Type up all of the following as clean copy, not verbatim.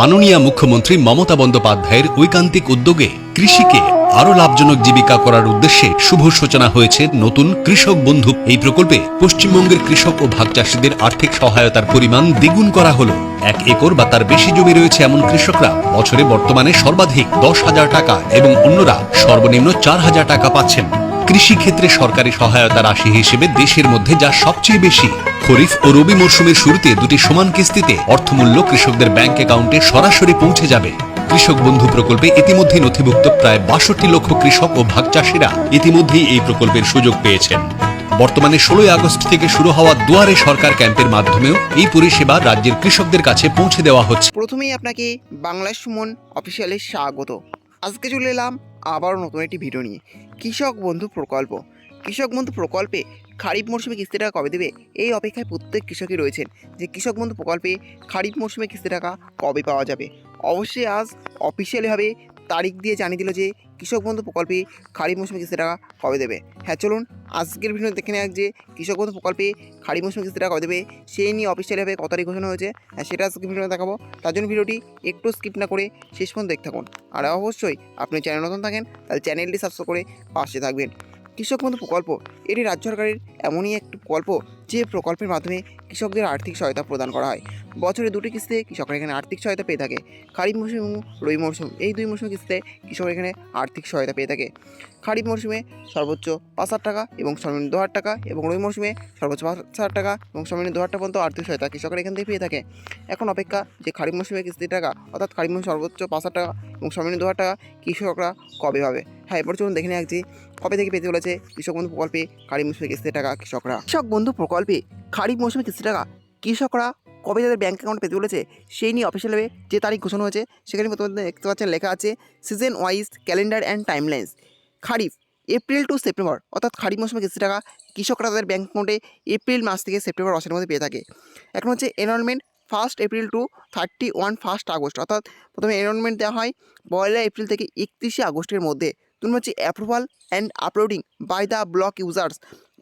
মাননীয় মুখ্যমন্ত্রী মমতা বন্দ্যোপাধ্যায়ের ঐকান্তিক উদ্যোগে কৃষিকে আরো লাভজনক জীবিকা করার উদ্দেশ্যে শুভ সূচনা হয়েছে নতুন কৃষক বন্ধু। এই প্রকল্পে পশ্চিমবঙ্গের কৃষক ও ভাগ চাষীদের আর্থিক সহায়তার পরিমাণ দ্বিগুণ করা হলো। 1 একর বা তার বেশি জমি রয়েছে এমন কৃষকরা বছরে বর্তমানে সর্বাধিক 10,000 টাকা এবং অন্যরা সর্বনিম্ন 4,000 টাকা পাচ্ছেন। কৃষি ক্ষেত্রে সরকারি সহায়তা রাশি হিসেবে দেশের মধ্যে যা সবচেয়ে বেশি। খরিফ ও রবি মরশুমের শুরুতে দুটি সমান কিস্তিতে অর্থমূল্য কৃষকদের ব্যাংক অ্যাকাউন্টে সরাসরি পৌঁছে যাবে। কৃষক বন্ধু প্রকল্পে ইতিমধ্যে নথিভুক্ত প্রায় 62 লক্ষ কৃষক ও ভাগ চাষীরা ইতিমধ্যেই এই প্রকল্পের সুযোগ পেয়েছেন। বর্তমানে 16 আগস্ট থেকে শুরু হওয়া দুয়ারে সরকার ক্যাম্পের মাধ্যমেও এই পরিষেবা রাজ্যের কৃষকদের কাছে পৌঁছে দেওয়া হচ্ছে। প্রথমেই আপনাকে বাংলা সুমন অফিসিয়ালে স্বাগত। আজকে চলে এলাম আবারও নতুন একটি ভিডিও নিয়ে। কৃষক বন্ধু প্রকল্প, কৃষক বন্ধু প্রকল্পে খারিফ মরশুমে কিস্তি টাকা কবে দেবে এই অপেক্ষায় প্রত্যেক কৃষকই রয়েছেন যে কৃষক বন্ধু প্রকল্পে খারিফ মরশুমে কিস্তি টাকা কবে পাওয়া যাবে। অবশ্যই আজ অফিসিয়ালিভাবে তারিখ দিয়ে জানিয়ে দিল যে কৃষক বন্ধু প্রকল্পে খারিফ মরশুমে কিস্তি টাকা কবে দেবে। হ্যাঁ, চলুন আজকের ভিডিও দেখে নেওয়া যে কৃষক বন্ধু প্রকল্পে খারিফ মরশুমে কিস্তি টাকা কবে দেবে সেই নিয়ে অফিসিয়ালিভাবে কত তারিখ ঘোষণা হয়েছে, হ্যাঁ সেটা আজকে ভিডিওতে দেখাবো। তার জন্য ভিডিওটি একটু স্কিপ না করে শেষ পর্যন্ত দেখতে থাকুন। আর অবশ্যই আপনি চ্যানেল নতুন থাকেন তাহলে চ্যানেলটি সাবস্ক্রাইব করে পাশে থাকবেন। কৃষক বন্ধু প্রকল্প এটি রাজ্য সরকারের এমনই একটি প্রকল্প যে প্রকল্পের মাধ্যমে কৃষকদের আর্থিক সহায়তা প্রদান করা হয়। বছরে দুটি কিস্তিতে কৃষকরা এখানে আর্থিক সহায়তা পেয়ে থাকে। খারিফ মৌসুম এবং রবি মৌসুম এই দুই মৌসুমে কিস্তিতে কৃষকরা এখানে আর্থিক সহায়তা পেয়ে থাকে। খারিফ মৌসুমে সর্বোচ্চ 5,000 টাকা এবং সর্বনিম্ন 2,000 টাকা এবং রবি মৌসুমে সর্বোচ্চ 5,000 টাকা এবং সর্বনিম্ন 2,000 টাকা পর্যন্ত আর্থিক সহায়তা কৃষকরা এখান থেকে পেয়ে থাকে। এখন অপেক্ষা যে খারিফ মৌসুমে কিস্তির টাকা অর্থাৎ খারিফ মৌসুমে সর্বোচ্চ 5,000 টাকা এবং সর্বনিম্ন 2,000 টাকা কৃষকরা কবে পাবে। হ্যাঁ, এরপর চলুন দেখে নেওয়া যে কবে থেকে পেতে চলেছে কৃষক বন্ধু প্রকল্পে খারিফ মৌসুমে কিস্তির টাকা কৃষকরা। কৃষক বন্ধু প্রকল্পে খারিফ মৌসুমে কিস্তির টাকা কৃষকরা কবে তাদের ব্যাঙ্ক অ্যাকাউন্টে পেতে চলেছে সেই নিয়ে অফিসিয়ালভাবে যে তারিখ ঘোষণা হয়েছে সেখানে প্রথমে দেখতে পাচ্ছেন লেখা আছে season wise calendar and timelines. Kharif April to September অর্থাৎ খারিফ মৌসুমে কিস্তি টাকা কৃষকরা তাদের ব্যাঙ্ক অ্যাকাউন্টে এপ্রিল মাস থেকে সেপ্টেম্বর মাসের মধ্যে পেয়ে থাকে। এখন হচ্ছে এনরোলমেন্ট 1 এপ্রিল টু 31 আগস্ট অর্থাৎ প্রথমে এনরোলমেন্ট দেওয়া হয় 1 এপ্রিল থেকে 31 আগস্টের মধ্যে। তুমি হচ্ছে approval and uploading by the block users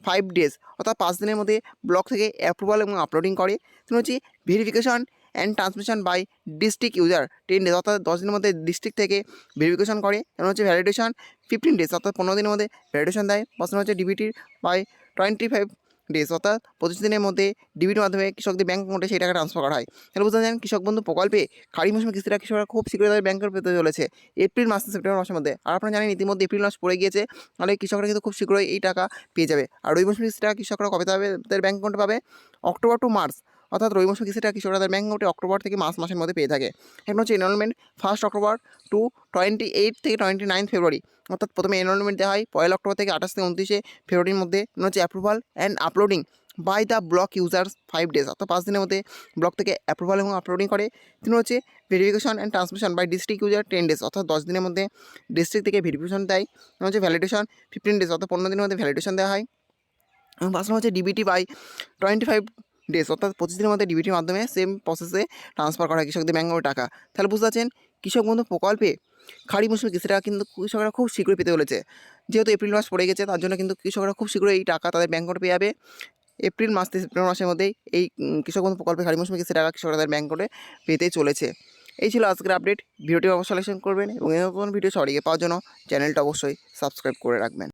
5 days অর্থাৎ 5 দিনের মধ্যে ব্লক থেকে অ্যাপ্রুভাল এবং আপলোডিং করে। তুমি হচ্ছে verification and transmission by district user 10 days অর্থাৎ 10 দিনের মধ্যে ডিস্ট্রিক্ট থেকে ভেরিফিকেশন করে। এবং হচ্ছে ভ্যালিডেশন 15 ডেজ অর্থাৎ 15 দিনের মধ্যে ভ্যালিডেশন দেয়। পাশে হচ্ছে ডিবিটির বাই 25 ডেজ অর্থাৎ 25 দিনের মধ্যে ডিবিটির মাধ্যমে কৃষকদের ব্যাঙ্ক অ্যাকাউন্টে সেই টাকা ট্রান্সফার করা হয়। তাহলে বুঝতে পারছেন কৃষক বন্ধু প্রকল্পে খারিফ মৌসুমে কিস্তিটা কৃষকরা খুব শীঘ্রই তাদের ব্যাংকের পেতে চলেছে এপ্রিল মাস থেকে সেপ্টেম্বর মাসের মধ্যে। আর আপনারা জানেন ইতিমধ্যে এপ্রিল মাস পড়ে গিয়েছে, তাহলে কৃষকরা কিন্তু খুব শীঘ্রই এই টাকা পেয়ে যাবে। আর রবি মৌসুমে কিস্তিটা কৃষকরা কবে পাবে তাদের ব্যাঙ্ক অ্যাকাউন্টে পাবে অক্টোবর টু মার্চ অর্থাৎ রবি মৌসুমে কিস্তিটা কৃষকরা তাদের ব্যাঙ্ক অ্যাকাউন্টে অক্টোবর থেকে মার্চ মাসের মধ্যে পেয়ে থাকে। এখন হচ্ছে এনরোলমেন্ট 1 অক্টোবর টু 28 থেকে 29 ফেব্রুয়ারি অর্থাৎ প্রথমে এনরোলমেন্ট দেওয়া হয় 1 অক্টোবর থেকে 28 থেকে 29 ফেব্রুয়ারির মধ্যে। হচ্ছে approval and uploading by the block users 5 days অর্থাৎ 5 দিনের মধ্যে ব্লক থেকে অ্যাপ্রুভাল এবং আপলোডিং করে। তিনি হচ্ছে verification and transmission by district user 10 days অর্থাৎ 10 দিনের মধ্যে ডিস্ট্রিক্ট থেকে ভেরিফিকেশন দেয়। হচ্ছে ভ্যালিডেশন 15 ডেজ অর্থাৎ 15 দিনের মধ্যে ভ্যালিডেশন দেওয়া হয়। এবং পাশে হচ্ছে ডিবিটি বাই 25 ডেজ অর্থাৎ 25 দিনের মধ্যে ডিবিটির মাধ্যমে সেম প্রসেসে ট্রান্সফার করা হয় কৃষকদের ব্যাঙ্ক অ্যাকাউন্টে টাকা। তাহলে বুঝতে পারছেন কৃষক বন্ধু প্রকল্পে খারিফ মৌসুমে কিস্তি টাকা কিন্তু কৃষকরা খুব শীঘ্রই পেতে চলেছে। যেহেতু এপ্রিল মাস পড়ে গেছে তার জন্য কিন্তু কৃষকরা খুব শীঘ্রই এই টাকা তাদের ব্যাঙ্ক অ্যাকাউন্টে পেয়ে যাবে। এপ্রিল মাস থেকে সেপ্টেম্বর মাসের মধ্যেই এই কৃষক বন্ধু প্রকল্পে খারিফ মৌসুমে কিস্তি টাকা কৃষকরা তাদের ব্যাঙ্ক অ্যাকাউন্টে পেতে চলেছে। এই ছিল আজকের আপডেট। ভিডিওটি অবশ্যই সিলেকশন করবেন এবং এই নতুন ভিডিও সবার আগে পাওয়ার জন্য চ্যানেলটা অবশ্যই সাবস্ক্রাইব করে রাখবেন।